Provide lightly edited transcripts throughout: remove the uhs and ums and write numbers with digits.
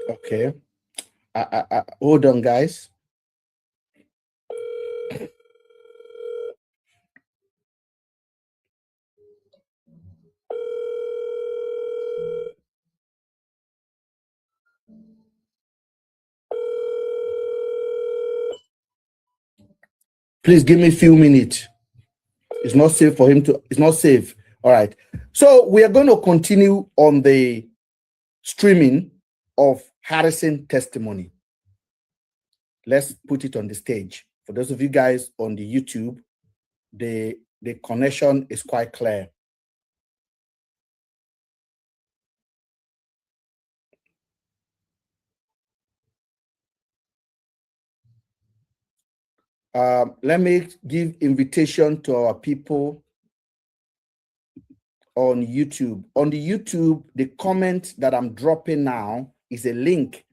Okay. Hold on, guys. Please give me a few minutes. It's not safe for him to, it's not safe. All right. So we are going to continue on the streaming of Harrison testimony. Let's put it on the stage. For those of you guys on the YouTube, the connection is quite clear. Let me give invitation to our people on YouTube. On the YouTube, the comment that I'm dropping now is a link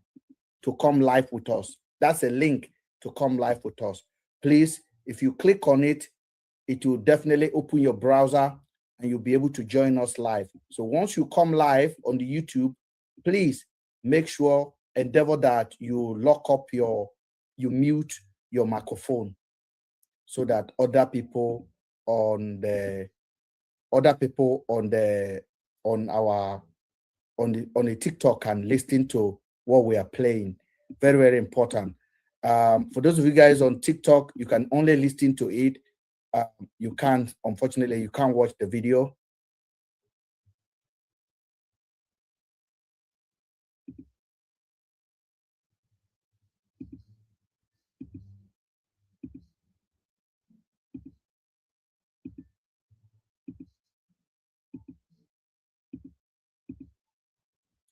to come live with us. That's a link to come live with us. Please, if you click on it, it will definitely open your browser and you'll be able to join us live. So once you come live on the YouTube, please make sure, endeavor that you lock up you mute your microphone so that other people on the TikTok can listen to what we are playing. Very, very important. For those of you guys on TikTok, you can only listen to it. You can't, unfortunately, you can't watch the video.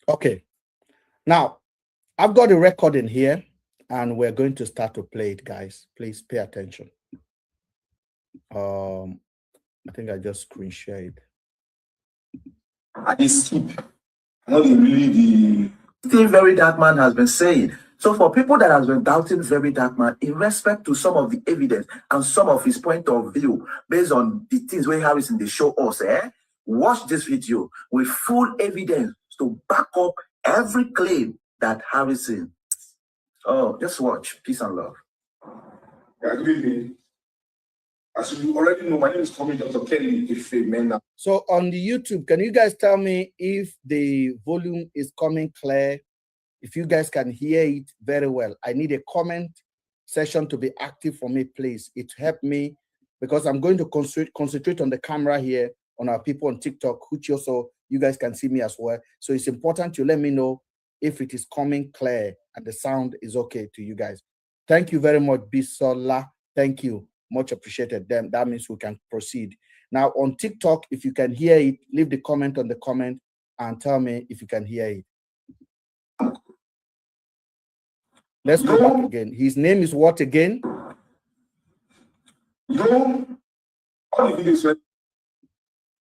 Okay. Now, I've got a recording here, and we're going to start to play it, guys. Please pay attention. I think I just screen shared. I skip. Not really the very dark man has been saying. So for people that has been doubting very dark man, in respect to some of the evidence and some of his point of view, based on the things where Harrison they show us, watch this video with full evidence to back up every claim that Harrison. Oh, just watch. Peace and love. Yeah, good evening. As you already know, my name is Dr. Kelly Ifemena. So on the YouTube, can you guys tell me if the volume is coming clear? If you guys can hear it very well. I need a comment session to be active for me, please. It helped me because I'm going to concentrate on the camera here on our people on TikTok, which also you guys can see me as well. So it's important to let me know if it is coming clear and the sound is okay to you guys. Thank you very much, Bisola. Thank you. Much appreciated. Then that means we can proceed. Now on TikTok, if you can hear it, leave the comment on the comment and tell me if you can hear it. Let's go back again. His name is what again? No.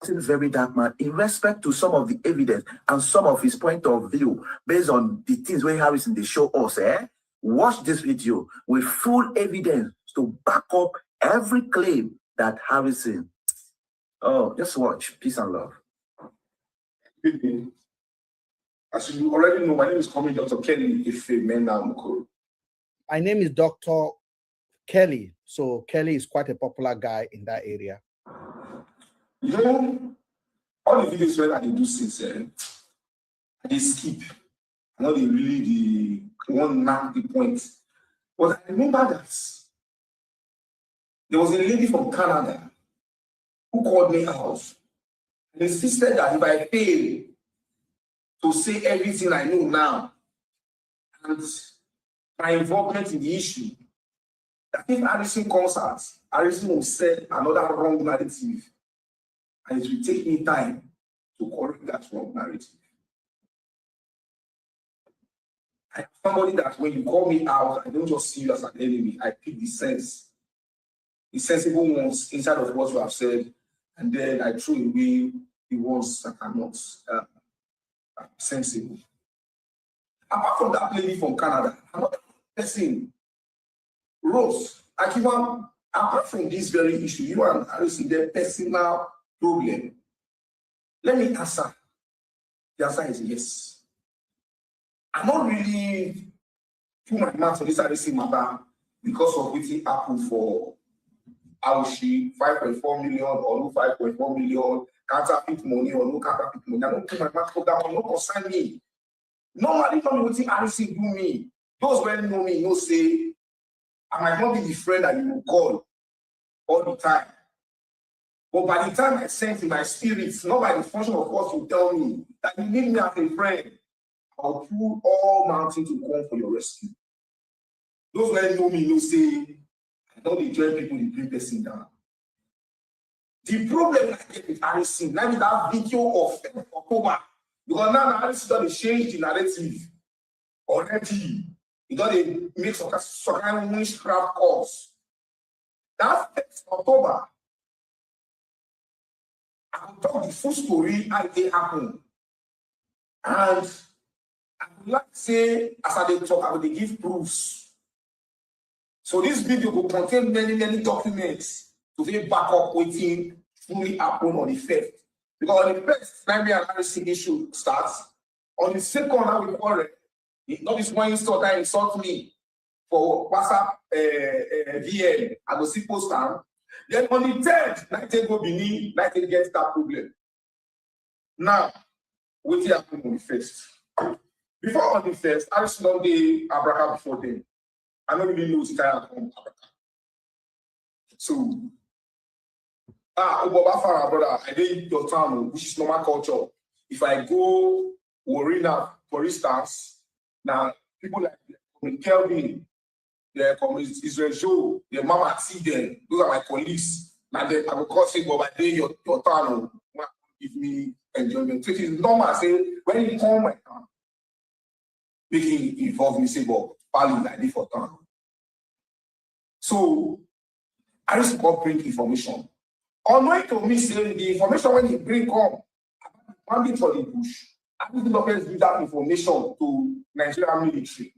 Very dark man, in respect to some of the evidence and some of his point of view, based on the things where Harrison they show us, watch this video with full evidence to back up every claim that Harrison. Oh, just watch. Peace and love. Good evening. As you already know, my name is Dr. Kelly Ifemena. My name is Dr. Kelly. So Kelly is quite a popular guy in that area. You know, all the videos where I do since they skip. Not really the one mark the point. But I remember that there was a lady from Canada who called me out and insisted that if I fail to say everything I know now and my involvement in the issue, that if Harrison comes out, Harrison will set another wrong narrative, and it will take me time to correct that wrong narrative. I am somebody that when you call me out, I don't just see you as an enemy. I pick the sensible ones inside of what you have said, and then I throw away the ones that are not sensible. Apart from that lady from Canada, another person, Rose, apart from this very issue, you and Harrison, their personal problem. Let me answer. The answer is yes. I'm not really put my mouth on this RC matter because of what happened for Aushi, 5.4 million or no 5.4 million, counterfeit money or no counterfeit money. I don't put my mouth on that one, no concern me. Normally, tell me what RC do me. Those when know me, say, I might not be the friend that you will call all the time. But by the time I sense in my spirit, not by the function of what you tell me, that you need me as a friend, I'll pull all mountains to come for your rescue. Those who know me say, I don't enjoy people to bring person down. The problem I get with RC, now with that video of October, because now RC doesn't change the narrative already. It doesn't make some kind of witchcraft calls. That 1st October, I will talk the full story how it happened. And I would like to say, as I dey talk, I will give proofs. So this video will contain many documents to be back up waiting fully happen on the 1st. Because on the 1st, primary analysis issue starts. On the 2nd, I will call it. Not this one insult that insult me for WhatsApp VM. I will see post time. Then on the 3rd, I take go Benin, I take get that problem. Now, what happened on the 1st? Before on the 1st, I just know the Abraham before them. I don't really know the kind of Abraham. So, brother, I did your town, which is normal culture. If I go Warina, for instance, now people like Kelvin, they come Israel Joe, their mama see them, those are my colleagues. Now then I will call say, but by day your town give me enjoyment. So it is normal. Say when you come my town, making involve me say, but value like this for town. So I used to come bring information. On to me say the information when you bring come, one bit for the bush. I will not give that information to Nigerian military.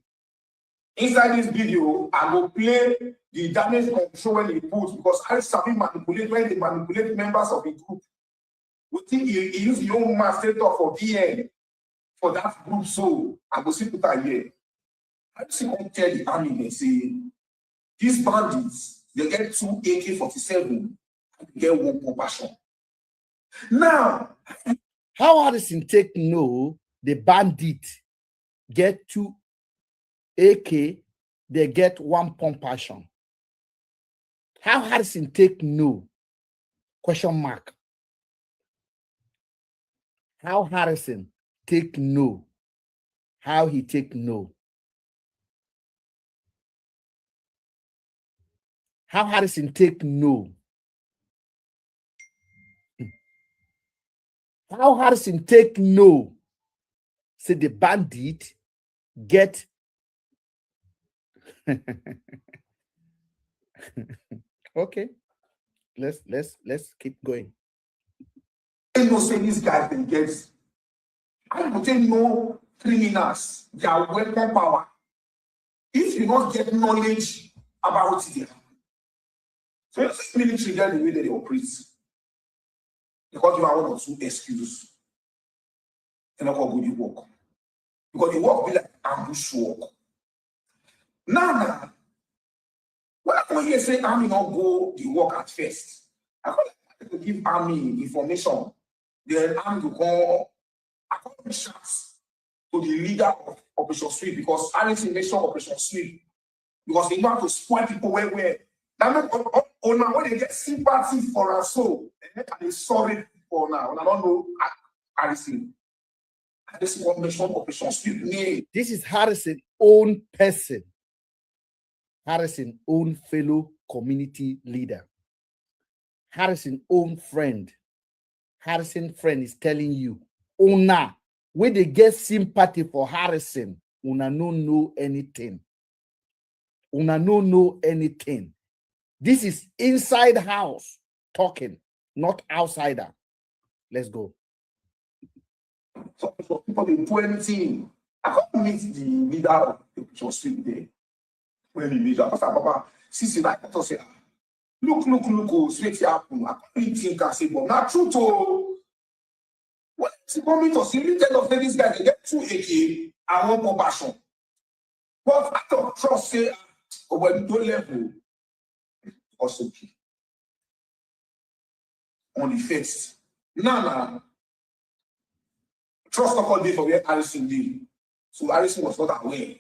Inside this video, I will play the damage control when they put because I sabi manipulate when they manipulate members of the group. We think he use the own master for VN for that group, so I will see put that here. I just want to tell the army they say these bandits they get 2 AK-47 and they get 1 compassion. Now, how Harrison take no the bandit get 2 AK, they get 1 pump passion? How Harrison take no? Question mark. How Harrison take no? How he take no? How Harrison take no? How Harrison take no? Say the bandit get okay. Let's keep going. I know say these guys can get. I don't think no criminals, their weapon power. If you not get knowledge about it, so this military get the way that they operate. Because you are 1 or 2 excuses. They're not going to do the work. Because the work be like ambush work. Now, when I come here say army not go the work at first, I can't give army information. Then army will go, I can't shots to the leader of Operation Sweep because army make sure Operation Sweep because they want to spoil people where. Now, when they get sympathy for us, so and they sorry for now. I don't know Harrison. This is what mission Operation Sweep need. This is Harrison own person. Harrison own fellow community leader. Harrison own friend. Harrison friend is telling you, Una, when they get sympathy for Harrison, Una no know anything. Una no know anything. This is inside house talking, not outsider. Let's go. So people didn't do anything. I can't meet the leader of the Operation Sweep there. When he meet that, Papa, see, like I say, look, sweet happen. I can't think I say, but not true to. What is the moment of the instead of this guy, they get 2 AK I want compassion. But I don't trust say when no level also key. On the first. Now, trust not day for where Harrison did. So Harrison was not aware.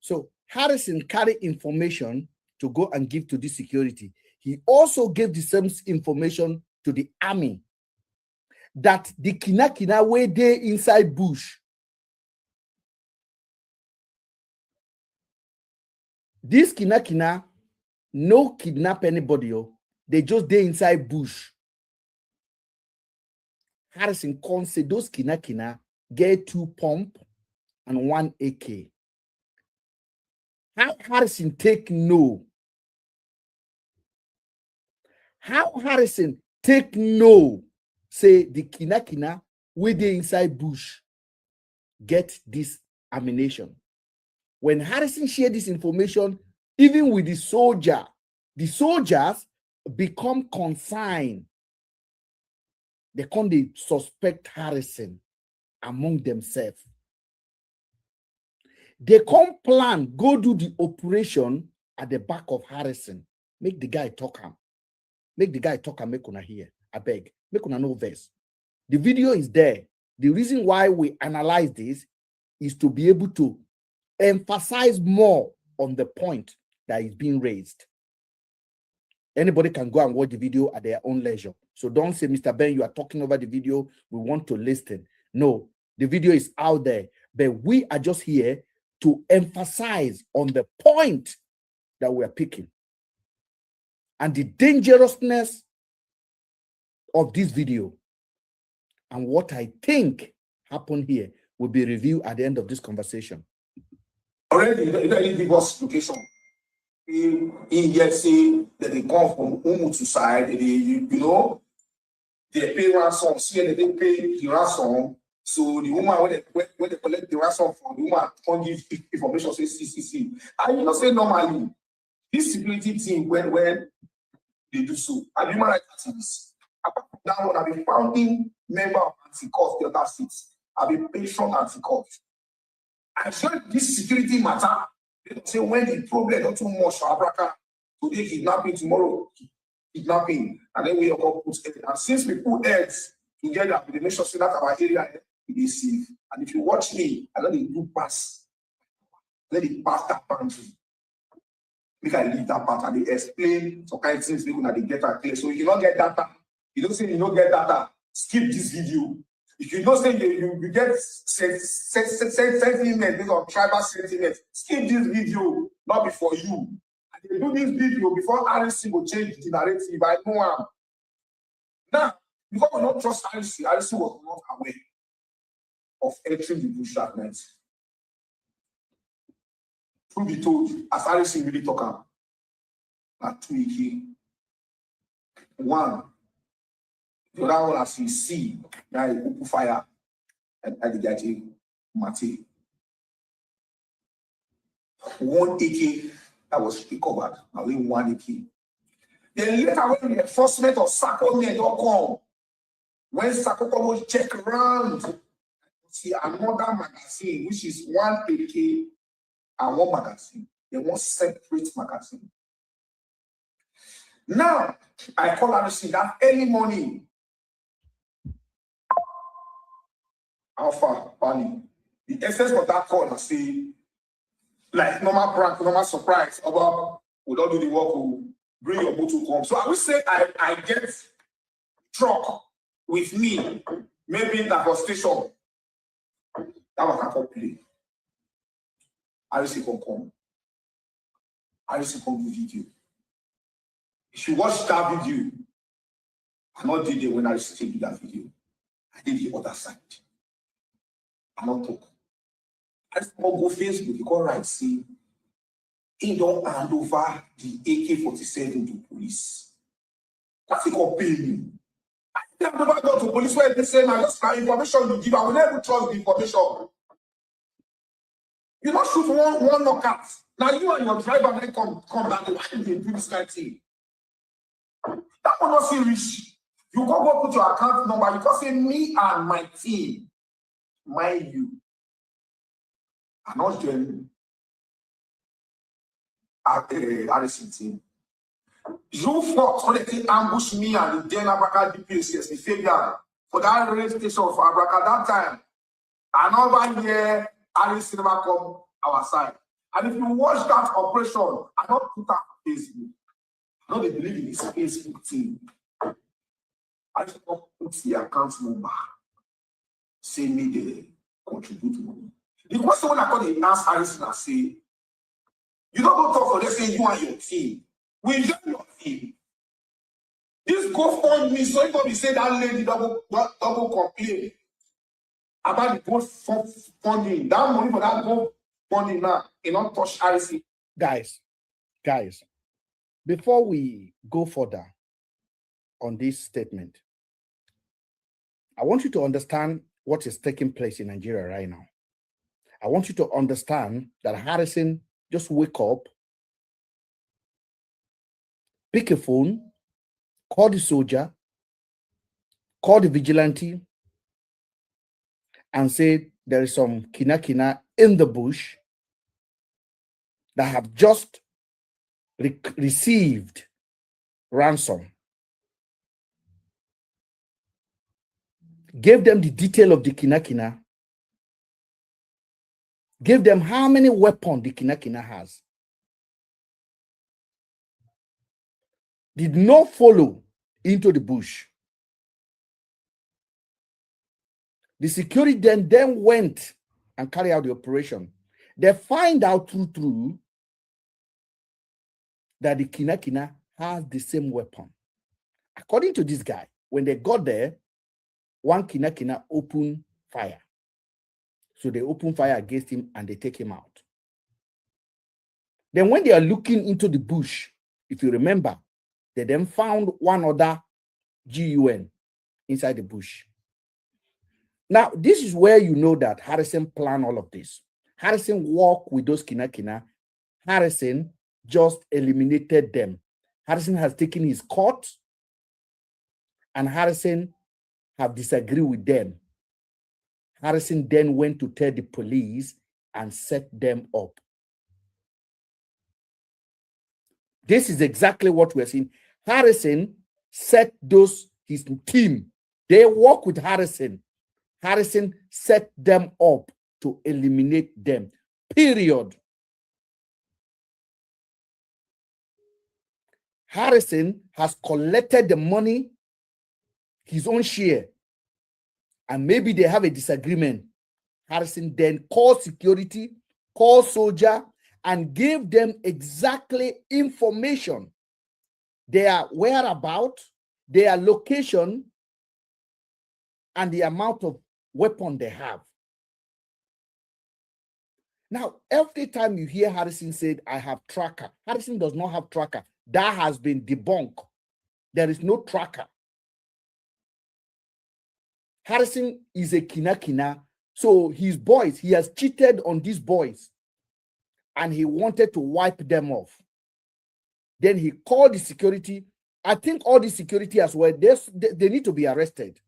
So Harrison carried information to go and give to the security. He also gave the same information to the army that the Kina were there inside bush. This Kina no kidnap anybody. They just there inside bush. Harrison Con say those Kina get 2 pump and 1 AK. How Harrison take no? How Harrison take no? Say the Kina where they inside bush get this ammunition. When Harrison shared this information, even with the soldiers become consigned. They can't suspect Harrison among themselves. They can't plan, go do the operation at the back of Harrison. Make the guy talk him. Make the guy talk and make una hear. I beg. Make una no verse. The video is there. The reason why we analyze this is to be able to emphasize more on the point that is being raised. Anybody can go and watch the video at their own leisure. So don't say, Mr. Ben, you are talking over the video. We want to listen. No, the video is out there. But we are just here to emphasize on the point that we are picking. And the dangerousness of this video. And what I think happened here will be reviewed at the end of this conversation. Already, he give us location. He gets say that they come from Umutu side, they pay ransom, see, and they pay the ransom. So the woman, when they collect the ransom from the woman, can't give information, say, see. And say normally, this security team, when they do so, and human rights activists, apart from that one, I've been founding member of Anti-Court, the other seats. I've been patient Anti-Court. I joined this security matter. They don't say when the problem not too much for Africa, today kidnapping, tomorrow kidnapping, and then we all put heads. And since we put heads together, we make sure that our area is safe. And if you watch me, I let it do pass. Let it pass that boundary. Make I leave that part and they explain some kind of things people that they get at clear. So if you don't get data, you don't say you don't get data, skip this video. If you don't say you get sentiment based on tribal sentiment, skip this video, not before you. And they do this video before RC will change the narrative. I know him. Now, because we don't trust RC was not aware of entering the bush that night. Truth be told, as RC really talk about, at 2 AK, 1. The other one, as you see, now you open fire at the guy, Mate. 1 AK that was recovered, only 1 AK. Then later, when the enforcement of Sako don't come, when Sako was check around, see another magazine, which is 1 AK and 1 magazine. They want separate magazine. Now, I call RC that early morning. Alpha, Bali. The essence of that call, I say, like normal prank, normal surprise, about we don't do the work, we'll bring your motor home. So I would say I get truck with me, maybe that was station. That was a play. I see come. I see come the video. If you watch that video, I not did it when I used to do that video. I did the other side. I not talk. I just go Facebook, you can write, see, he don't hand over the AK-47 to police. That's it called pay me. I never go to police where they say, I just have information you give, I will never trust the information. You don't shoot one knockout. Now you and your driver may come back and why you do this kind of thing. That will not see rich. You go put your account number, you can say me and my team. Mind you, I not join at the Harrison team. You fought when they ambush me and the then Abraka DPSS, the failure for that race station for Abraka that time. Another year, Harrison never come our side. And if you watch that operation, I don't put that on Facebook. I don't believe in this Facebook team. I just put the account number. Send me the contribute money. The question when I call the ask Harrison and say, you don't go talk for let's say you and your team. We join your team. This GoFundMe, so everybody say that lady double complain about the GoFundMe. That money for that GoFundMe now, it not touch Harrison. Guys, before we go further on this statement, I want you to understand what is taking place in Nigeria right now. I want you to understand that Harrison just wake up, pick a phone, call the soldier, call the vigilante, and say there is some kina in the bush that have just received ransom. Gave them the detail of the kina. Give them how many weapons the kina has. Did not follow into the bush. The security then went and carried out the operation. They find out through that the kina has the same weapon. According to this guy, when they got there, one kina opened fire. So they open fire against him and they take him out. Then when they are looking into the bush, if you remember, they then found one other GUN inside the bush. Now, this is where you know that Harrison planned all of this. Harrison walked with those kina. Harrison just eliminated them. Harrison has taken his court and Harrison have disagreed with them. Harrison then went to tell the police and set them up. This is exactly what we're seeing. Harrison set his team. They work with Harrison. Harrison set them up to eliminate them. Period. Harrison has collected the money, his own share, and maybe they have a disagreement. Harrison then called security, called soldier, and gave them exactly information, their whereabouts, their location, and the amount of weapon they have. Now, every time you hear Harrison said, I have tracker, Harrison does not have tracker. That has been debunked. There is no tracker. Harrison is a kina. So his boys, he has cheated on these boys and he wanted to wipe them off. Then he called the security. I think all the security as well, they need to be arrested.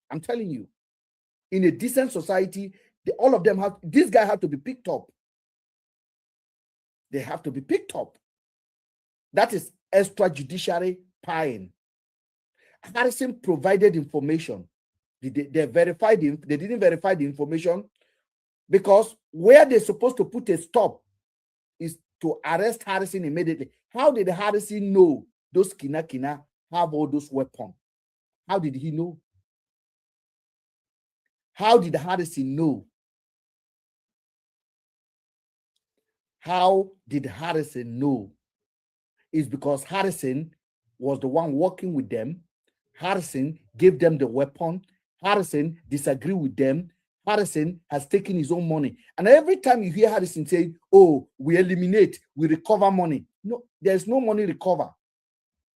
I'm telling you, in a decent society, all of them have, this guy had to be picked up. They have to be picked up. That is extrajudiciary spying. Harrison provided information. They didn't verify the information because where they're supposed to put a stop is to arrest Harrison immediately. How did Harrison know those kina have all those weapons? How did he know? How did Harrison know? How did Harrison know? It's because Harrison was the one working with them. Harrison gave them the weapon. Harrison disagreed with them. Harrison has taken his own money. And every time you hear Harrison say, oh, we eliminate, we recover money. No, there's no money recover.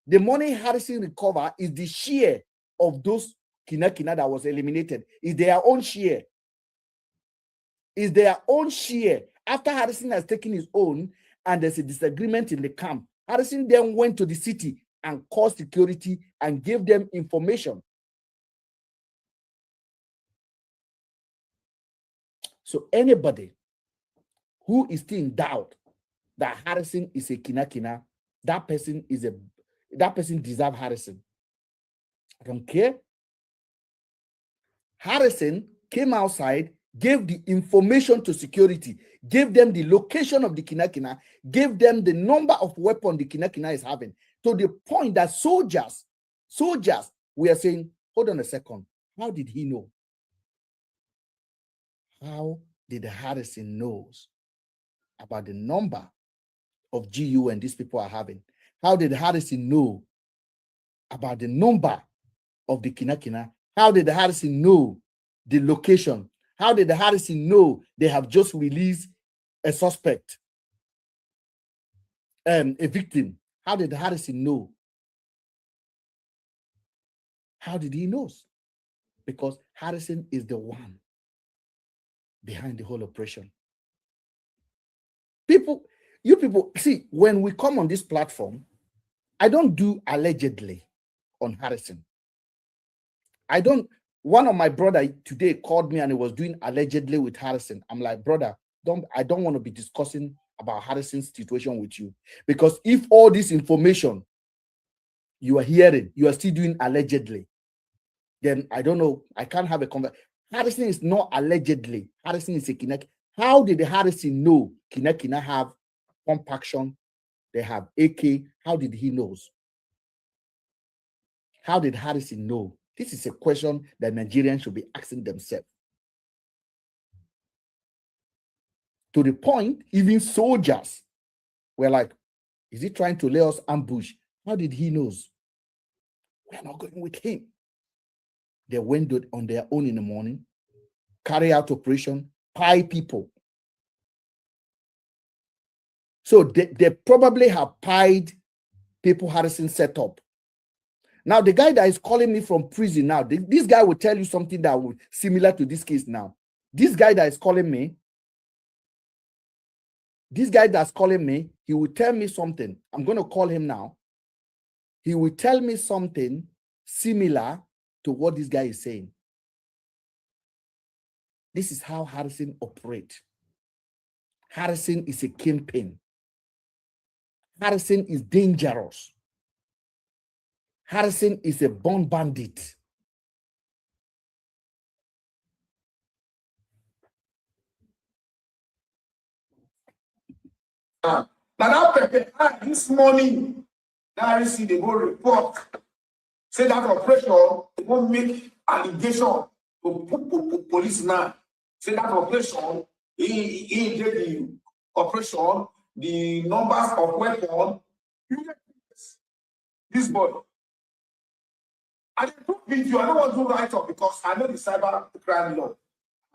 The money Harrison recover is the share of those kina that was eliminated. Is their own share. Is their own share. After Harrison has taken his own and there's a disagreement in the camp, Harrison then went to the city and called security and gave them information. So anybody who is still in doubt that Harrison is a kina, that person deserves Harrison. I don't care. Harrison came outside, gave the information to security, gave them the location of the kina, gave them the number of weapons the kina is having, to the point that soldiers were saying, hold on a second, how did he know? How did Harrison knows about the number of GUN these people are having? How did Harrison know about the number of the kina? How did Harrison know the location? How did Harrison know they have just released a suspect, a victim? How did Harrison know? How did he know? Because Harrison is the one behind the whole operation. You people, see, when we come on this platform, I don't do allegedly on Harrison. One of my brother today called me and he was doing allegedly with Harrison. I'm like, brother, I don't want to be discussing about Harrison's situation with you, because if all this information you are hearing, you are still doing allegedly, then I don't know, I can't have a conversation. Harrison is not allegedly. Harrison is a kina. How did the Harrison know kina have pump action? They have AK. How did he know? How did Harrison know? This is a question that Nigerians should be asking themselves. To the point, even soldiers were like, is he trying to lay us ambush? How did he know? We're not going with him. They went on their own in the morning, carry out operation, pie people. So they probably have pied people Harrison set up. Now, the guy that is calling me from prison now, this guy will tell you something that will similar to this case now. This guy that is calling me, he will tell me something. I'm going to call him now. He will tell me something similar to what this guy is saying. This is how Harrison operates. Harrison is a kingpin. Harrison is dangerous. Harrison is a born bandit. Now that this morning, that I see the whole report, say that operation, they won't make allegation to police now. Say that operation, he did the operation, the numbers of weapons. This boy. I didn't put video, I don't want to write up because I know the cyber crime law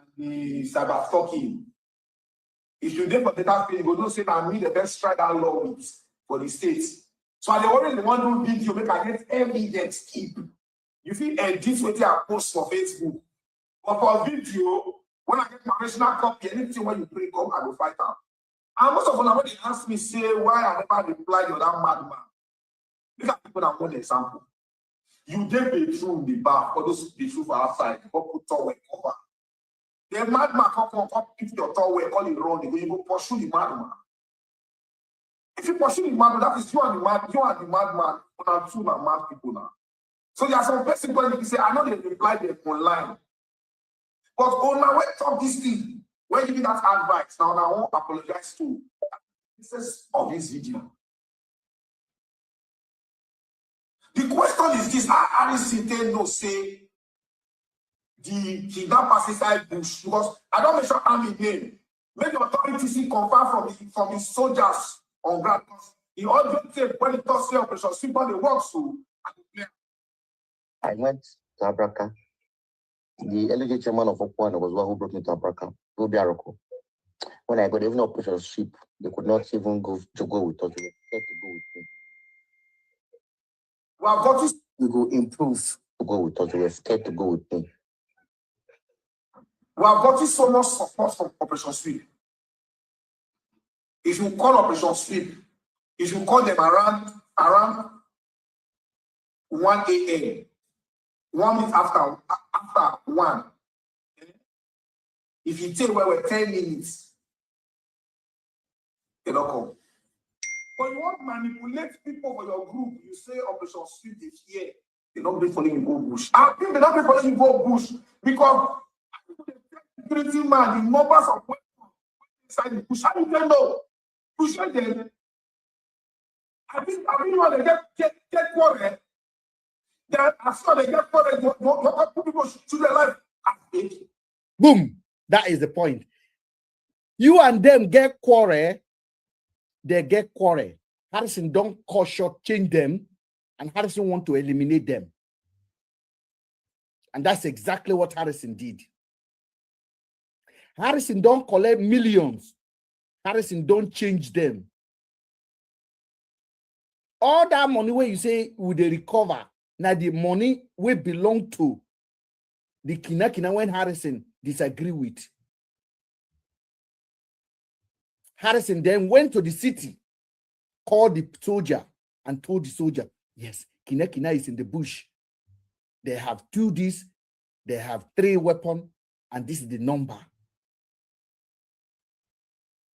and the cyber stalking. If you did for data thing, you don't say that me the best try that law with for the states. So I already the one do video, make I get evidence keep. You feel edit what I post for Facebook. But for video, when I get my original copy, anything when you bring up, I will fight out. And most of them when they ask me, say why I never reply to that madman. These are people that want an example. You get the truth in the bar, for those the truth outside, you put towel cover. The madman come pick your towel, call it wrong, you go pursue the madman. If you pursue the madman, that is you and the madman, when I'm two mad people now. So there are some person going to say, I know they reply them online. But now when talk this thing, when you give that advice, now I won't apologize to this of this video. The question is this: how RCT no say the kidnap inside bush? Because I don't mention army name. Make the authorities confirm from the soldiers on ground. He also said when it does say operation, simple they work so. I went to Abraka. The LG chairman of Okwana was one who brought me to Abraka, Rubiaroko. When I got even operation ship, they could not even go to go with us. They were scared to go with me. Well, got this. We go improve to go with us. They were scared to go with me. We have gotten so much support from Operation Sweep. If you call Operation Sweep, if you call them around 1 a.m., 1 minute after 1, if you take 10 minutes, they don't come. But you want to manipulate people for your group, you say Operation Sweep is here. They don't be following you go bush. I think they don't be following you go bush because security man, the numbers of weapons inside the bush. How do you know? You should them. I think when they get quarrel, then as soon as they get quarrel, people shoot their life. Boom. That is the point. You and them get quarrel, they get quarrel. Harrison don't cause short change them, and Harrison want to eliminate them. And that's exactly what Harrison did. Harrison don't collect millions. Harrison don't change them. All that money where you say will they recover, now the money will belong to the Kina when Harrison disagree with. Harrison then went to the city, called the soldier, and told the soldier, yes, Kina is in the bush. They have 2 this, they have 3 weapons, and this is the number.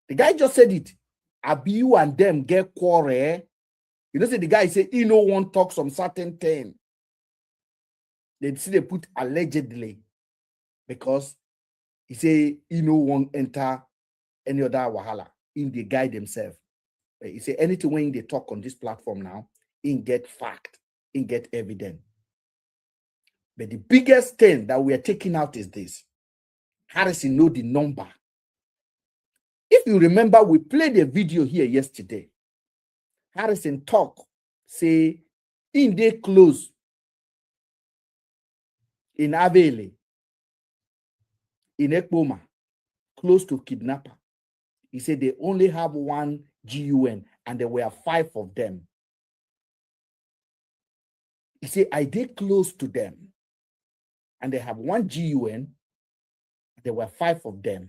The guy just said it. Abiu and them get quarrel. You know, say the guy say he no one talk some certain thing. They see they put allegedly because he say he no one enter any other wahala in the guy themselves. He say anything when they talk on this platform now, in get fact, in get evidence. But the biggest thing that we are taking out is this. Harrison know the number. If you remember, we played a video here yesterday. Harrison talk, say, in they close in Abele, in Ekboma, close to kidnapper. He said they only have 1 GUN and there were 5 of them. He said, I did close to them and they have 1 GUN, there were 5 of them.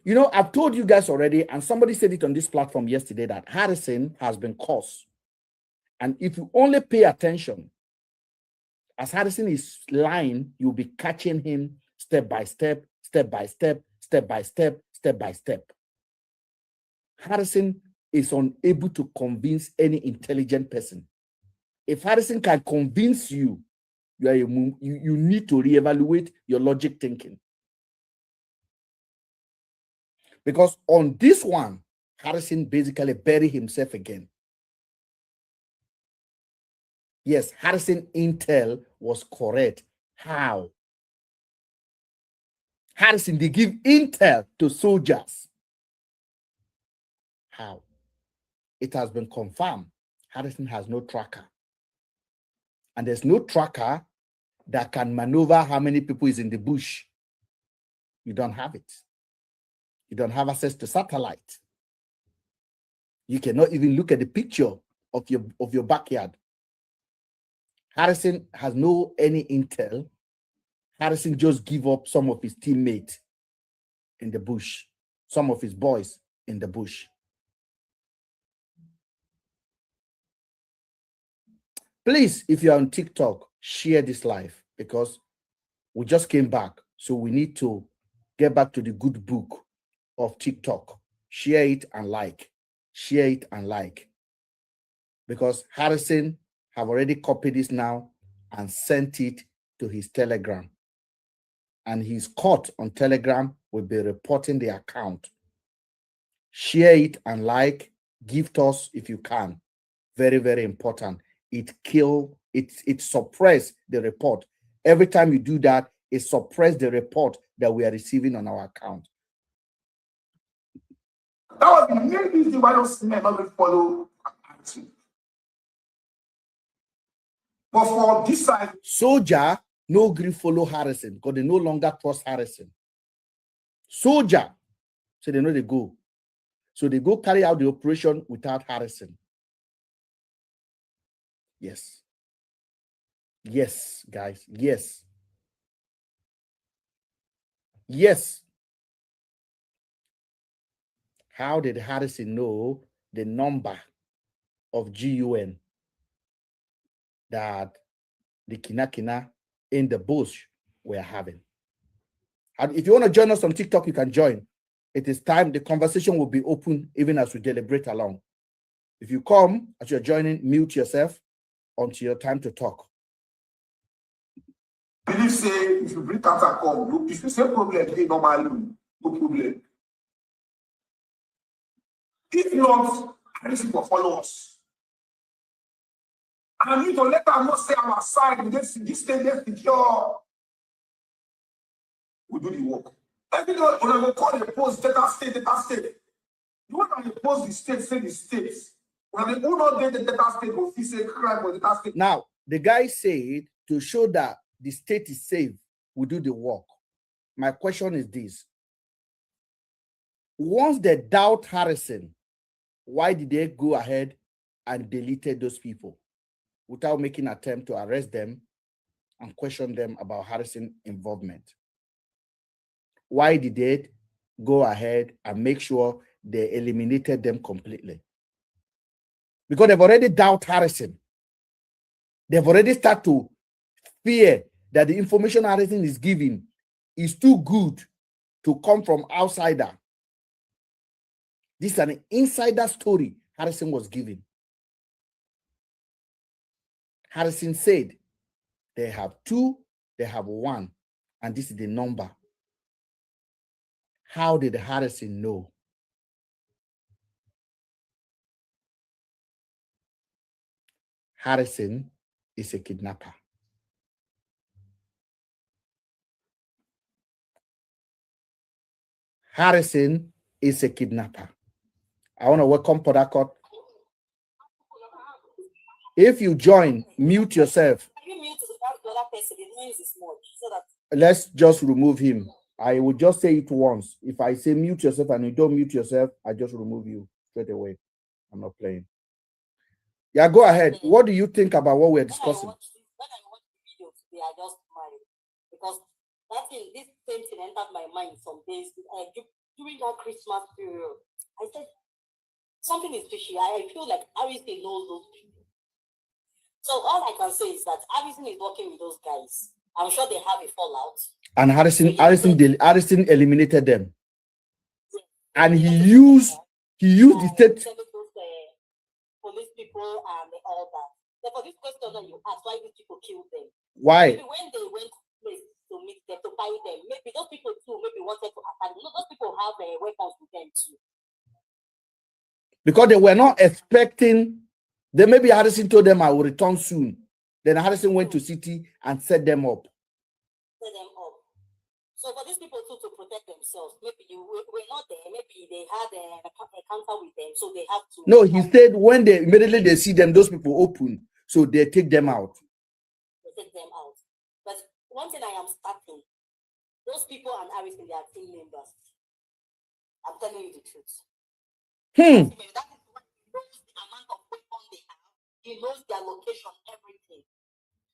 You know, I've told you guys already, and somebody said it on this platform yesterday, that Harrison has been cursed. And if you only pay attention, as Harrison is lying, you'll be catching him step by step, step by step, step by step, step by step. Harrison is unable to convince any intelligent person. If Harrison can convince you, you need to reevaluate your logic thinking. Because on this one, Harrison basically buried himself again. Yes, Harrison intel was correct. How? Harrison, they give intel to soldiers. How? It has been confirmed. Harrison has no tracker. And there's no tracker that can maneuver how many people is in the bush. You don't have it. You don't have access to satellite. You cannot even look at the picture of your backyard. Harrison has no any intel. Harrison just give up some of his teammates in the bush, some of his boys in the bush. Please, if you're on TikTok, share this live because we just came back. So we need to get back to the good book of TikTok. Share it and like. Share it and like. Because Harrison have already copied this now and sent it to his Telegram. And his court on Telegram will be reporting the account. Share it and like. Gift us if you can. Very, very important. It suppress the report. Every time you do that, it suppress the report that we are receiving on our account. That was the main reason why those men not follow. But for this side, soldier no agree follow Harrison because they no longer trust Harrison. Soldier, so they know they go. So they go carry out the operation without Harrison. Yes. Yes, guys. Yes. Yes. How did Harrison know the number of GUN that the Kina in the bush were having? And if you want to join us on TikTok, you can join. It is time. The conversation will be open even as we deliberate along. If you come, as you're joining, mute yourself until your time to talk. Believe say if you bring cancer come, if you say problem, they normally no problem. If not, Harrison will follow us. And I need to let them not say our side. This state is secure. We do the work. Every day when I go call the post, data state. You want to post the state, say the states. When they do not get the data state, will say crime for the data state. Now, the guy said to show that the state is safe, we do the work. My question is this. Once they doubt Harrison, why did they go ahead and deleted those people without making an attempt to arrest them and question them about Harrison involvement? Why did they go ahead and make sure they eliminated them completely? Because they've already doubted Harrison. They've already started to fear that the information Harrison is giving is too good to come from outsider. This is an insider story Harrison was giving. Harrison said they have 2, they have 1, and this is the number. How did Harrison know? Harrison is a kidnapper. Harrison is a kidnapper. I want to welcome Podakot. If you join, mute yourself. Let's just remove him. I will just say it once. If I say mute yourself and you don't mute yourself, I just remove you straight away. I'm not playing. Yeah, go ahead. What do you think about what we're discussing? When I watched the video today, I just smiled because this same thing entered my mind some days during that Christmas period. I said something is fishy. I feel like Harrison knows those people. So all I can say is that Harrison is working with those guys. I'm sure they have a fallout. And Harrison eliminated them. And he used the state. Police people and all that. So for this question that you asked, why these people killed them? Why? Maybe when they went to place to meet them, to buy them, maybe those people too maybe wanted to attack them. Those people have weapons with them too. Because they were not expecting, then maybe Harrison told them I will return soon. Then Harrison went to city and set them up. So for these people too to protect themselves, maybe you were not there, maybe they had a encounter with them, so they have to. No, he said when they immediately they see them, those people open, so they take them out. They take them out. But one thing I am starting, those people and Harrison, they are team members. I'm telling you the truth. That is why he knows the amount of weapons they have. He knows their location, everything.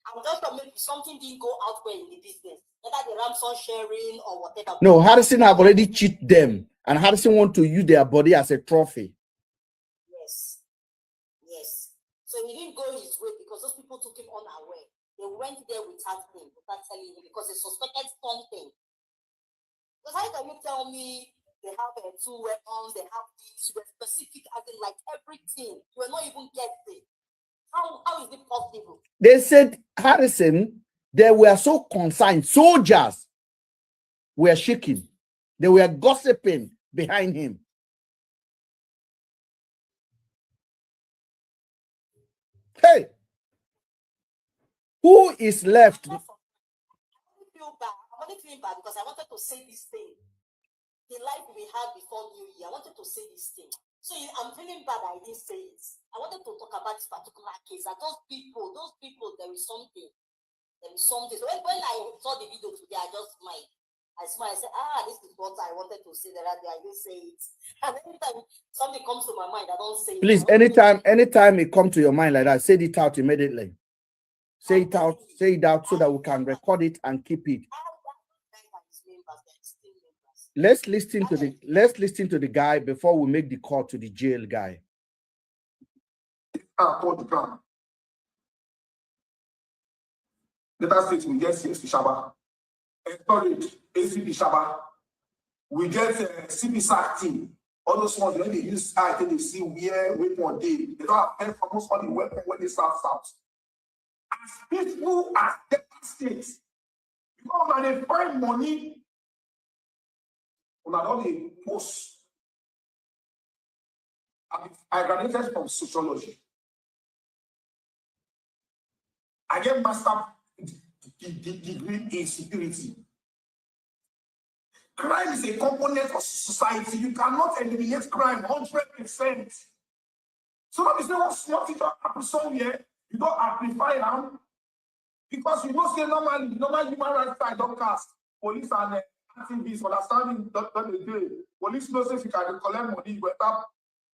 I'm just maybe something didn't go out well in the business. Whether the ransom sharing or whatever. No, Harrison have already cheated them, and Harrison want to use their body as a trophy. Yes. So he didn't go his way because those people took him unaware. They went there without him, without telling him, because they suspected something. Because how can you tell me they have 2 weapons, they have these, you were specific, as in like everything. You were not even guessing. How is it possible? They said Harrison, they were so concerned. Soldiers were shaking. They were gossiping behind him. Hey, who is left? I'm only feeling bad because I wanted to say this thing. The life we had before New Year, I wanted to say this thing. So I'm feeling bad I didn't say it. I wanted to talk about this particular case. That those people, there is something. So when I saw the video today, I just smiled. I said, this is what I wanted to say. That I didn't say it. And anytime something comes to my mind, I don't say it. Please, anytime it comes to your mind like that, say it out immediately. Say it out so that we can record it and keep it. Let's listen to the guy before we make the call to the jail guy. Let us say to yes, Shaba. Storage, ACP Shaba. We get CPSAC team. All those ones, when they use I think they see where weapon day. They don't have help from most of the weapon when they start out. As peaceful as the states, because when they find money, when they post. I graduated from sociology. I get master degree in security. Crime is a component of society. You cannot eliminate crime 100%. So that is not small thing that happens somewhere. You don't amplify them because you don't say normally, normal human rights side don't cast police and activists understanding that the day. Police knows if you can collect money, you have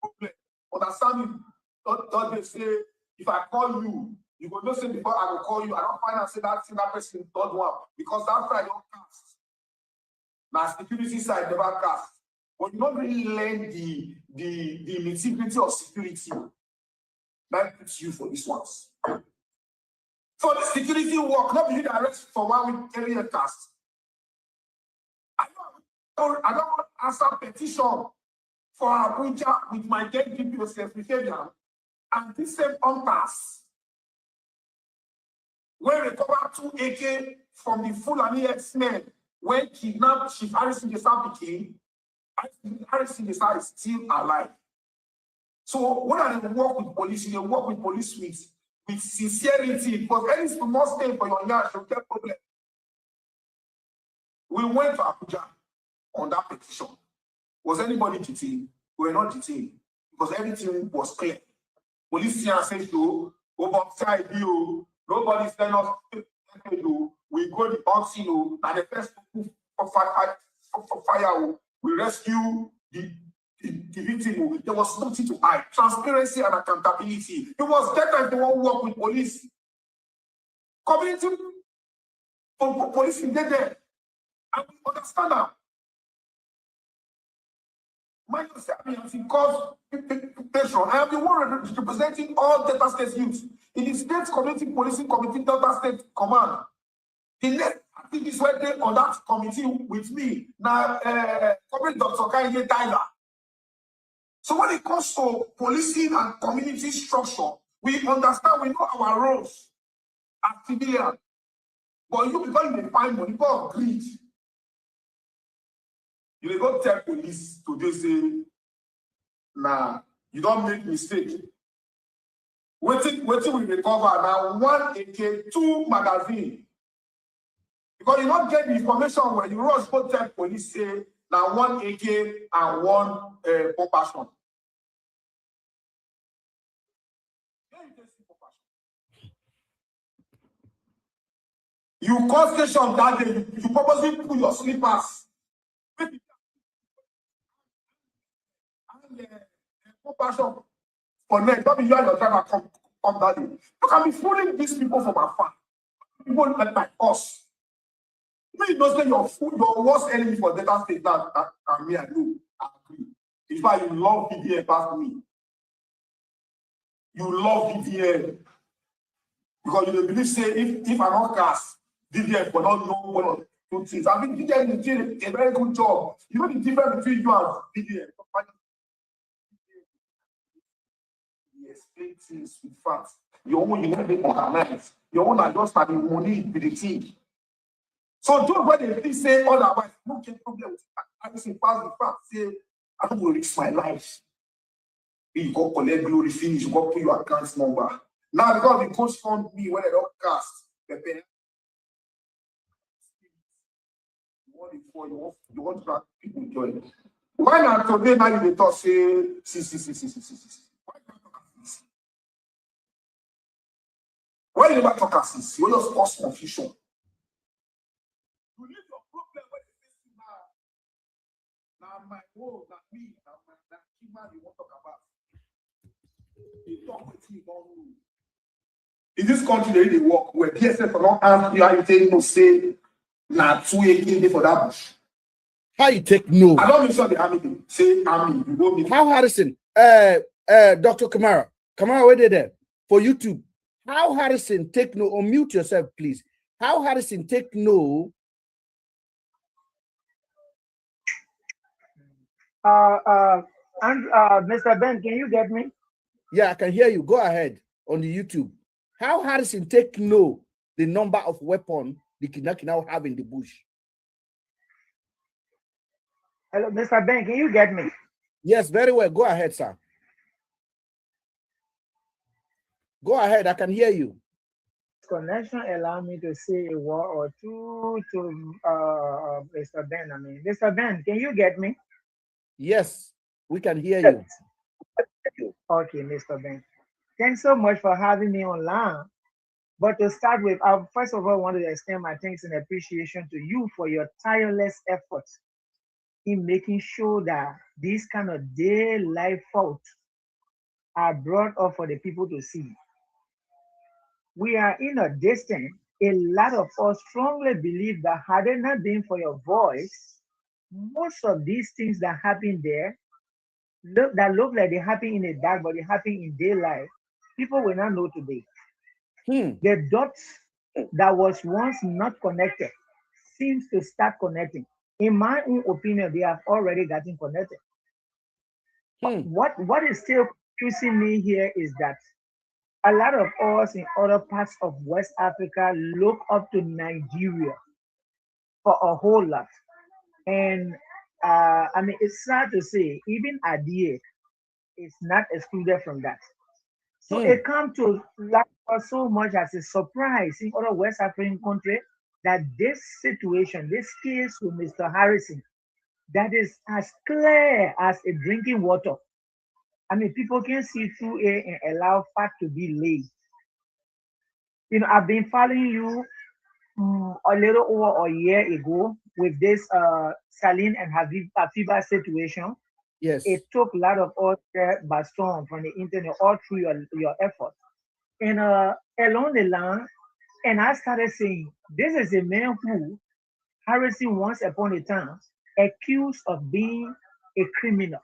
problem. Understanding that they say if I call you, you go not say before I will call you. I don't find out say that person don't want because that side don't cast. Now security side never cast. But you don't really learn the nitty-gritty of security. That puts you for this ones. For the security work, not be arrest for 1 week every cast. I don't want to answer petition for Abuja with my dead people self-behavior and this same pass. When we recover 2 AK from the Fulani X-Men, when kidnapped Chief Harrison Desai became, Harrison Desai is still alive. So when I work with police, you work with police with sincerity, because any small stay for your yard, you'll get problem. We went to Abuja on that petition. Was anybody detained? We were not detained because everything was clear. Police said to outside you, nobody sent us. We go the boxing, and the first for fire, we rescue the victim. There was nothing to hide. Transparency and accountability. It was that time they won't work with police. Community police in there. And we understand that. My cause I am the one representing all Delta State youth in the state community policing committee, Delta State Command. The next activities were there on that committee with me. Now, Corporate Dr. Kanye Tyler. So when it comes to policing and community structure, we understand, we know our roles as civilians. But you, because you may find money, because of greed, you may go tell police today, say, nah, you don't make mistake. Waiting we recover now 1 AK, 2 magazine. Because you don't get the information when you rush go tell police, say, now 1 AK and 1 pump action. You call station that day, you purposely put your slippers. And compassion for next, don't be you and your driver come that day. You can be fooling these people from afar. People like us. You know say your worst enemy for Delta State and me, I know, I agree. It's why you love VDN past me. You love VDN. Because you believe, say, if I'm not cast, VDN will not know one of the 2 things. I think VDN is doing a very good job. You know the difference between you and VDN. He explains things with facts. Your own, you never organize. Your own are just having money with the team. So don't when they say otherwise, no get problem with that. I just pass the fact, say, I don't want to risk my life. You go collect glory finish, you go put your account number. Now because the coach found me when I don't cast, you want to have people join. Why not today now you talk say see. Why you never talk as this? You just cause confusion. You leave your problem when you face you now. Now my own, that me, that human you want to talk about. You talk with you, don't know. In this country, they work where PSF for not ask you how you take no say na 2 AK for that bush. How you take no? I don't make sure the army say army. You go meet. How Harrison? Dr. Kamara, where they there for YouTube? How Harrison take no? Unmute yourself, please. How Harrison take no? Mr. Ben, can you get me? Yeah, I can hear you. Go ahead on the YouTube. How Harrison take know the number of weapon the kidnapper now have in the bush? Hello, Mr. Ben, can you get me? Yes, very well. Go ahead, sir. Go ahead. I can hear you. Connection allow me to say a word or two to Mr. Ben. I mean, Mr. Ben, can you get me? Yes, we can hear you. Okay, Mr. Ben. Thanks so much for having me online. But to start with, I first of all want to extend my thanks and appreciation to you for your tireless efforts in making sure that these kind of day life faults are brought up for the people to see. We are in a distance. A lot of us strongly believe that had it not been for your voice, most of these things that happen there look like they happen in the dark, but they happen in daylight. People will not know today. The dots that was once not connected seems to start connecting. In my own opinion, they have already gotten connected. What is still confusing me here is that a lot of us in other parts of West Africa look up to Nigeria for a whole lot. And I mean, it's sad to say, even Adie is not excluded from that. So it comes to like us so much as a surprise in other West African countries that this situation, this case with Mr. Harrison, that is as clear as a drinking water. I mean, people can see through it and allow fact to be laid. You know, I've been following you a little over a year ago with this Saline and Hafiba situation. Yes. It took a lot of us by storm from the internet all through your effort. And along the line, and I started saying, this is a man who Harrison once upon a time accused of being a criminal.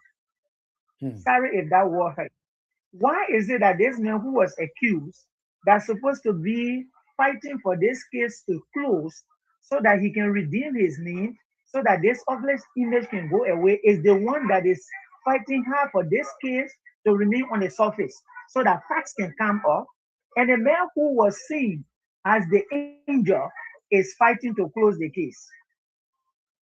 Sorry if that word hurt. Why is it that this man who was accused, that's supposed to be fighting for this case to close so that he can redeem his name, so that this ugly image can go away, is the one that is fighting hard for this case to remain on the surface so that facts can come up? And the man who was seen as the angel is fighting to close the case.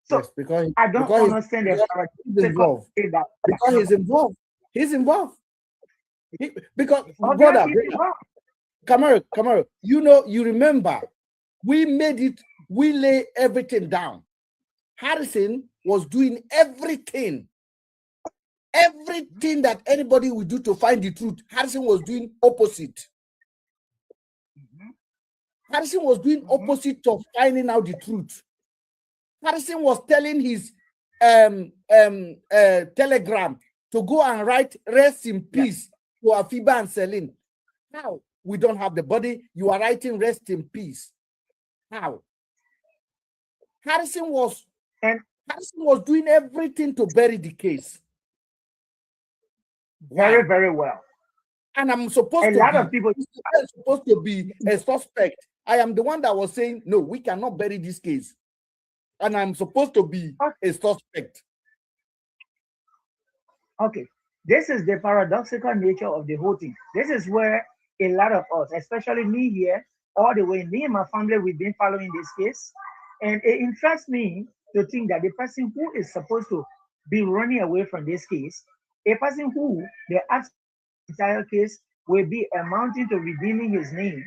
So Yes, I don't understand the he's involved. Because he's involved. He's involved. Because brother, Kamaru, you know, you remember, we made it, we lay everything down. Harrison was doing everything that anybody would do to find the truth. Harrison was doing opposite. Harrison was doing opposite of finding out the truth. Harrison was telling his telegram to go and write rest in peace to Afiba and Celine. How? We don't have the body. You are writing rest in peace. How? Harrison was doing everything to bury the case. Very, very well. And I'm supposed to be a suspect. I am the one that was saying, no, we cannot bury this case. And I'm supposed to be a suspect. Okay. This is the paradoxical nature of the whole thing. This is where a lot of us, especially me here, all the way, me and my family, we've been following this case. And it interests me to think that the person who is supposed to be running away from this case, a person who the entire case will be amounting to redeeming his name,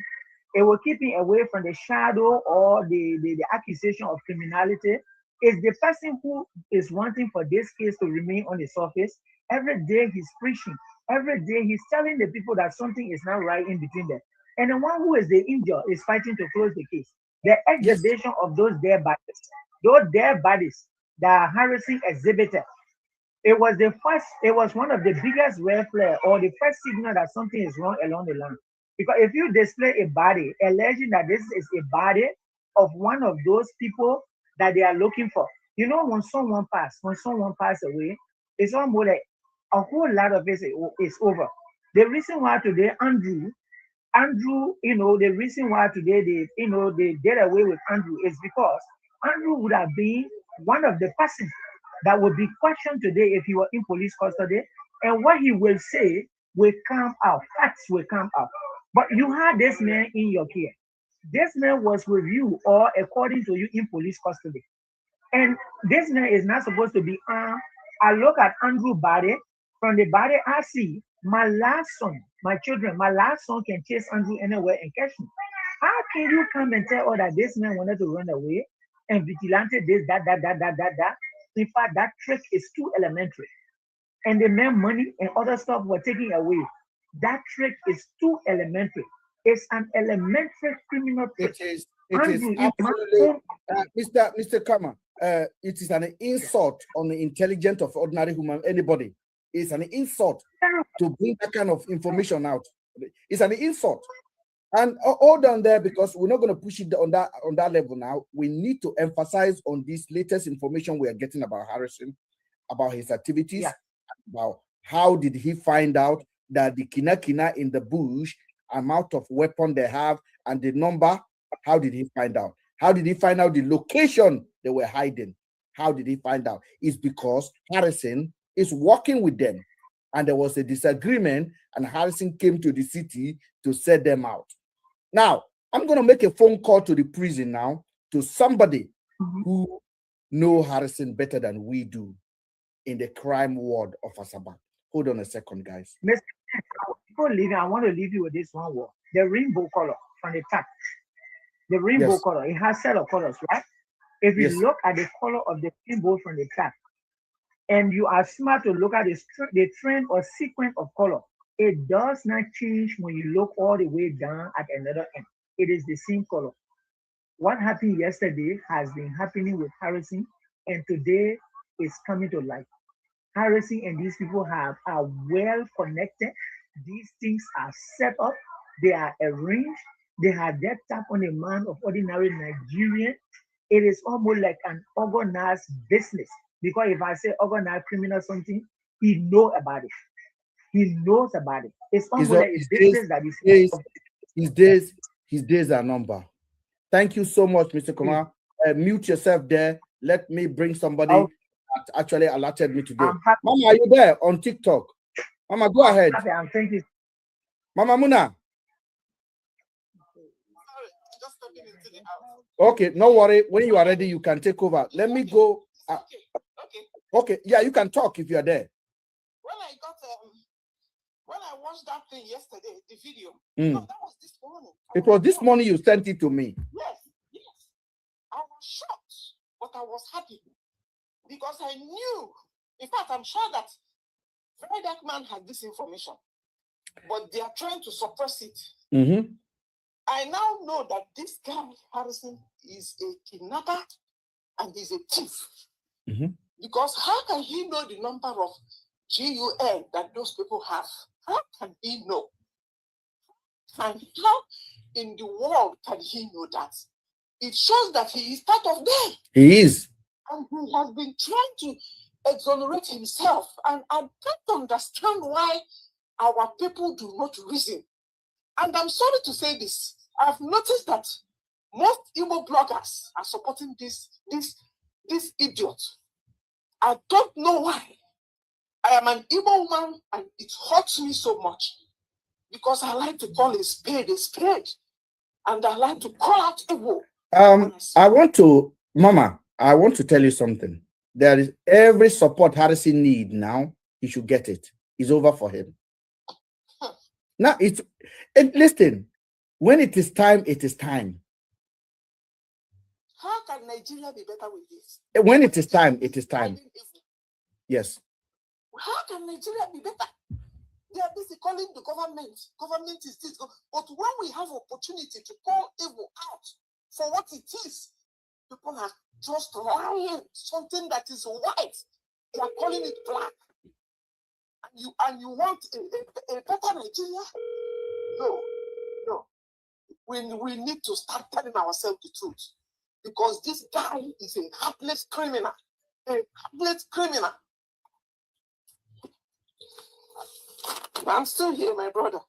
it will keep him away from the shadow or the accusation of criminality, is the person who is wanting for this case to remain on the surface. Every day he's preaching. Every day he's telling the people that something is not right in between them. And the one who is the injured is fighting to close the case. The exhibition of those dead bodies that Harrison exhibited, it was one of the biggest red flag or the first signal that something is wrong along the line. Because if you display a body, alleging that this is a body of one of those people that they are looking for, you know, when someone passes away, it's almost like a whole lot of it is over. The reason why today Andrew, you know, the reason why today they get away with Andrew is because Andrew would have been one of the persons that will be questioned today if he were in police custody, and what he will say will come out. Facts will come out. But you had this man in your care. This man was with you or according to you in police custody. And this man is not supposed to be armed. I look at Andrew Bade. From the body I see, my last son, my children, my last son can chase Andrew anywhere and catch me. How can you come and tell all that this man wanted to run away and vigilante this, that? In fact, that trick is too elementary. And the man money and other stuff were taken away. That trick is too elementary. It's an elementary criminal trick. It is absolutely, Mr. Kama, it is an insult on the intelligence of ordinary human, anybody. It's an insult to bring that kind of information out. It's an insult. And hold on there, because we're not going to push it on that level now. We need to emphasize on this latest information we are getting about Harrison, about his activities, about how did he find out that the kina in the bush, amount of weapon they have, and the number. How did he find out? How did he find out the location they were hiding? How did he find out? It's because Harrison is working with them, and there was a disagreement, and Harrison came to the city to set them out. Now, I'm going to make a phone call to the prison now, to somebody who know Harrison better than we do in the crime ward of Asaba. Hold on a second, guys. Mr. Before leaving, I want to leave you with this one word. The rainbow color from the top. The rainbow color, it has set of colors, right? If you look at the color of the rainbow from the top, and you are smart to look at the trend or sequence of color, it does not change when you look all the way down at another end. It is the same color. What happened yesterday has been happening with Harrison, and today is coming to light. Harrison and these people are well connected. These things are set up. They are arranged. They have that tap on a man of ordinary Nigerian. It is almost like an organized business. Because if I say organized criminal something, he knows about it. He knows about it. It's almost like a business that is his days are numbered. Thank you so much, Mr. Kumar. Mute yourself there. Let me bring somebody that actually alerted me today. Mama, are you there on TikTok? Mama, go ahead. I'm thinking. Mama Muna. Okay, no worry. When you are ready, you can take over. Let me go. Okay. Yeah, you can talk if you are there. When I watched that thing yesterday, the video, no, that was this morning. It was this morning you sent it to me. Yes. I was shocked, but I was happy because I knew. In fact, I'm sure that Very Dark Man had this information, but they are trying to suppress it. I now know that this guy, Harrison, is a kidnapper and he's a thief. Because how can he know the number of GUN that those people have? How can he know? And how in the world can he know that? It shows that he is part of them. He is. And he has been trying to exonerate himself. And I don't understand why our people do not reason. And I'm sorry to say this. I've noticed that most Igbo bloggers are supporting this idiot. I don't know why. I am an Igbo woman and it hurts me so much because I like to call a spade, and I like to call out Igbo. Mama, I want to tell you something. There is every support Harrison need now. He should get it. It's over for him. Now listen. When it is time, it is time. How can Nigeria be better with this? When it is time, it is time. Yes. How can Nigeria be better? They are busy calling the government. Government is this. But when we have opportunity to call evil out for what it is, people are just lying. Something that is white, they are calling it black. And you want a better Nigeria? No. We need to start telling ourselves the truth. Because this guy is a heartless criminal. I'm still here, my brother.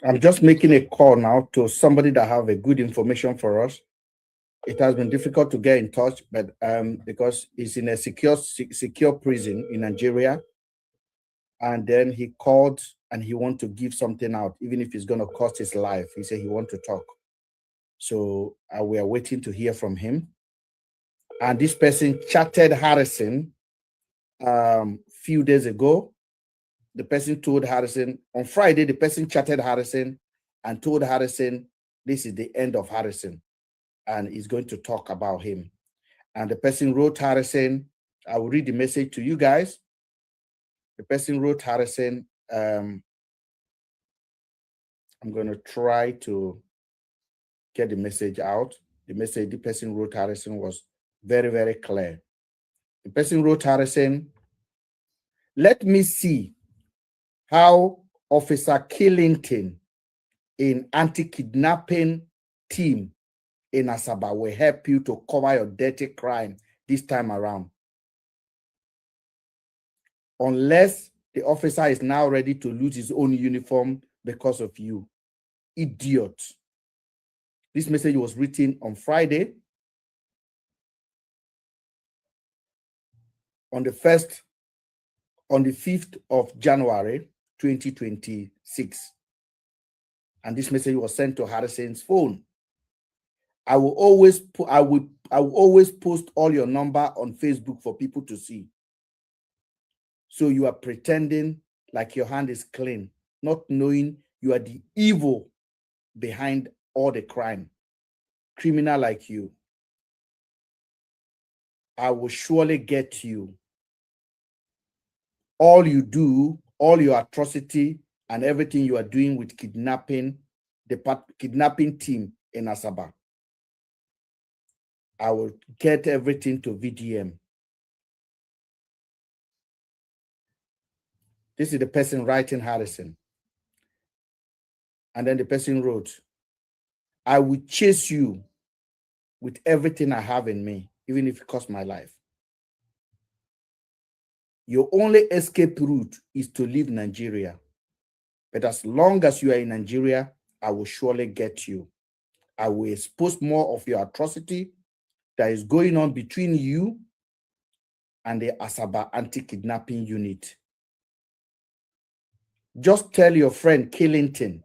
I'm just making a call now to somebody that have a good information for us. It has been difficult to get in touch, but because he's in a secure prison in Nigeria, and then he called and he want to give something out, even if it's going to cost his life. He said he want to talk. So we are waiting to hear from him. And this person chatted Harrison few days ago. The person told Harrison on Friday, the person chatted Harrison and told Harrison, this is the end of Harrison, and he's going to talk about him. And the person wrote Harrison, I will read the message to you guys. The person wrote Harrison, I'm going to try to get the message out. The message the person wrote Harrison was very, very clear. The person wrote Harrison, let me see how Officer Killington in anti-kidnapping team in Asaba will help you to cover your dirty crime this time around. Unless the officer is now ready to lose his own uniform because of you. Idiot. This message was written on Friday, on the 5th of January, 2026. And this message was sent to Harrison's phone. I will always post all your number on Facebook for people to see. So you are pretending like your hand is clean, not knowing you are the evil behind all the crime. Criminal like you. I will surely get you. All you do, all your atrocity and everything you are doing with kidnapping, the kidnapping team in Asaba. I will get everything to VDM. This is the person writing Harrison. And then the person wrote, I will chase you with everything I have in me, even if it costs my life. Your only escape route is to leave Nigeria. But as long as you are in Nigeria, I will surely get you. I will expose more of your atrocity that is going on between you and the Asaba anti-kidnapping unit. Just tell your friend Killington.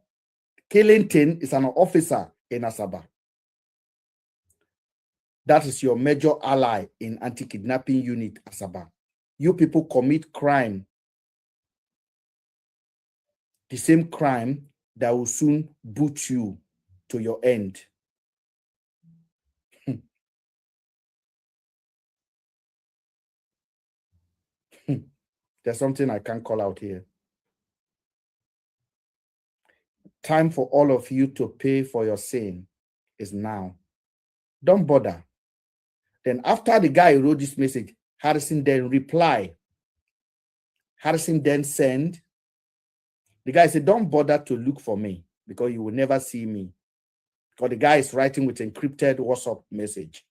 Killington is an officer in Asaba. That is your major ally in anti-kidnapping unit Asaba. You people commit crime, the same crime that will soon boot you to your end. There's something I can't call out here. Time for all of you to pay for your sin is now. Don't bother. Then after the guy wrote this message, Harrison then replied. Harrison then sent. The guy said, don't bother to look for me because you will never see me. Because the guy is writing with encrypted WhatsApp message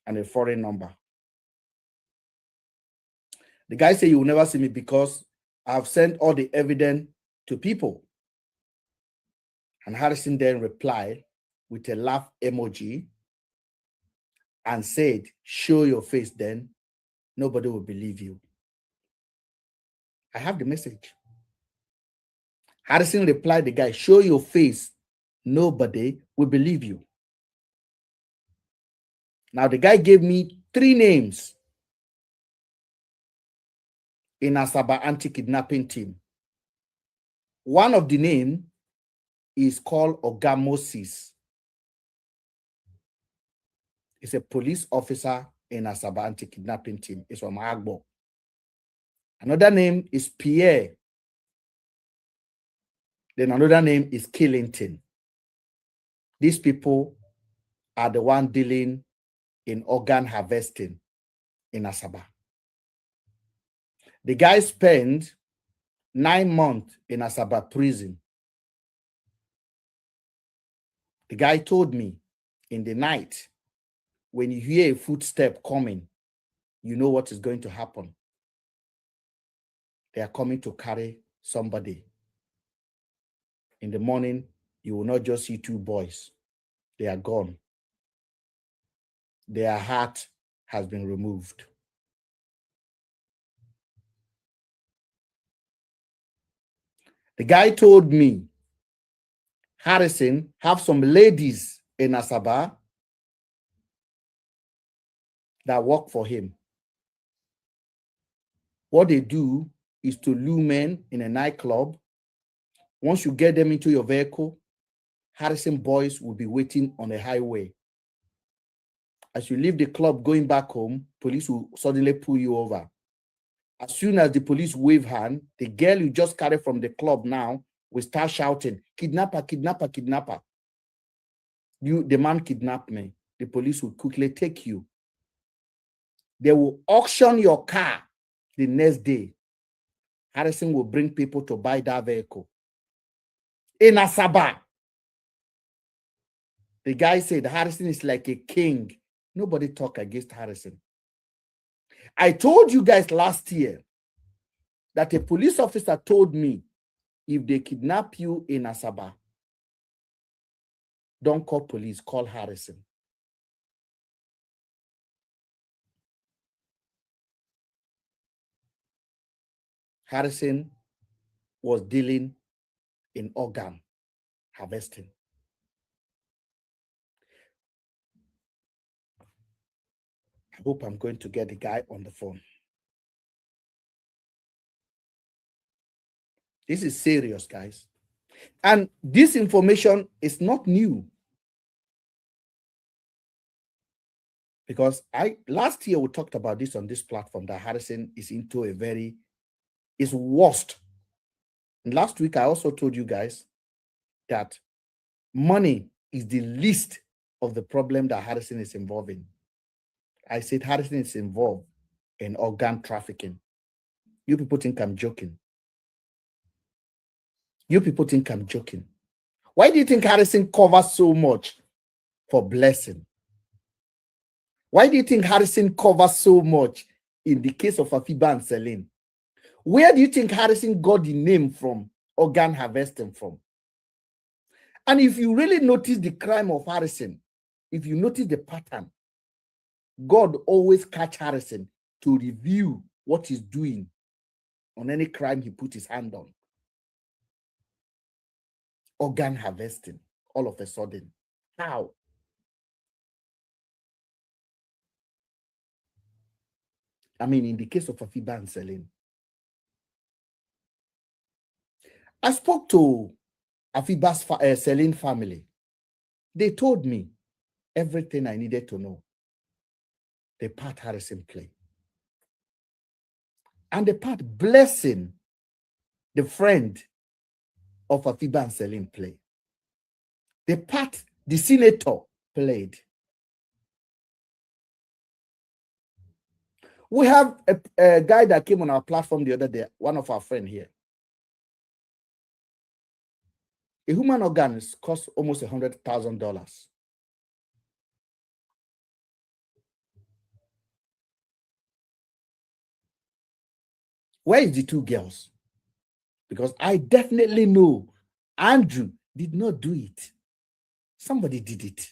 and a foreign number. The guy said, you will never see me because I've sent all the evidence to people. And Harrison then replied with a laugh emoji and said, show your face then. Nobody will believe you. I have the message. Harrison replied, the guy, show your face. Nobody will believe you. Now, the guy gave me 3 names in Asaba anti-kidnapping team. One of the name is called Oga Moses. He's a police officer in Asaba anti-kidnapping team. It's from Agbo. Another name is Pierre. Then another name is Killington. These people are the one dealing in organ harvesting in Asaba. The guy spent 9 months in Asaba prison. The guy told me in the night, when you hear a footstep coming, you know what is going to happen. They are coming to carry somebody. In the morning, you will not just see 2 boys. They are gone. their heart has been removed. The guy told me Harrison have some ladies in Asaba that work for him. What they do is to lure men in a nightclub. Once you get them into your vehicle, Harrison boys will be waiting on the highway. As you leave the club going back home, police will suddenly pull you over. As soon as the police wave hand, the girl you just carried from the club now will start shouting, "Kidnapper, kidnapper, kidnapper." The man kidnapped me. The police will quickly take you. They will auction your car the next day. Harrison will bring people to buy that vehicle. In Asaba, the guy said Harrison is like a king. Nobody talk against Harrison. I told you guys last year that a police officer told me, if they kidnap you in Asaba, don't call police, call Harrison. Harrison was dealing in organ harvesting. I hope I'm going to get the guy on the phone. This is serious, guys. And this information is not new. Because last year we talked about this on this platform, that Harrison is into is worst. And last week I also told you guys that money is the least of the problem that Harrison is involved in. I said Harrison is involved in organ trafficking. You people think I'm joking. You people think I'm joking. Why do you think Harrison covers so much for Blessing? Why do you think Harrison covers so much in the case of Afiba and Celine? Where do you think Harrison got the name from, organ harvesting from? And if you really notice the crime of Harrison, if you notice the pattern, God always catch Harrison to review what he's doing on any crime he put his hand on. Organ harvesting, all of a sudden. How? I mean, in the case of Afiba and Celine, I spoke to Afiba's Celine family. They told me everything I needed to know. The part Harrison played. And the part Blessing, the friend of Afiba and Celine, played. The part the senator played. We have a guy that came on our platform the other day, one of our friends here. A human organ costs almost $100,000. Where is the two girls? Because I definitely know Andrew did not do it. Somebody did it.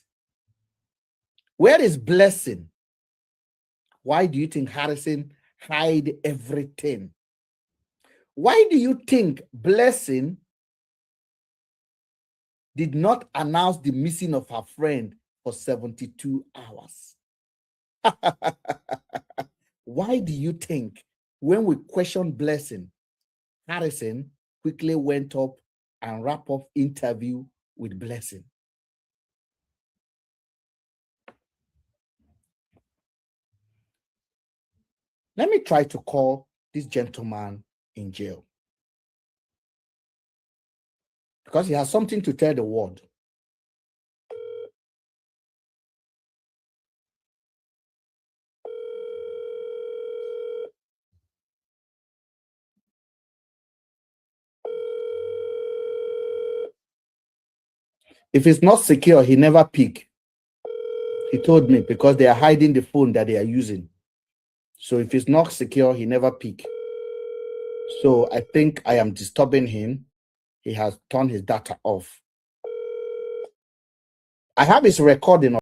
Where is Blessing? Why do you think Harrison hide everything? Why do you think Blessing did not announce the missing of her friend for 72 hours? Why do you think when we questioned Blessing, Harrison quickly went up and wrapped up interview with Blessing? Let me try to call this gentleman in jail, because he has something to tell the world. If it's not secure, he never pick. He told me, because they are hiding the phone that they are using. So if it's not secure, he never pick. So I think I am disturbing him. He has turned his data off. I have his recording.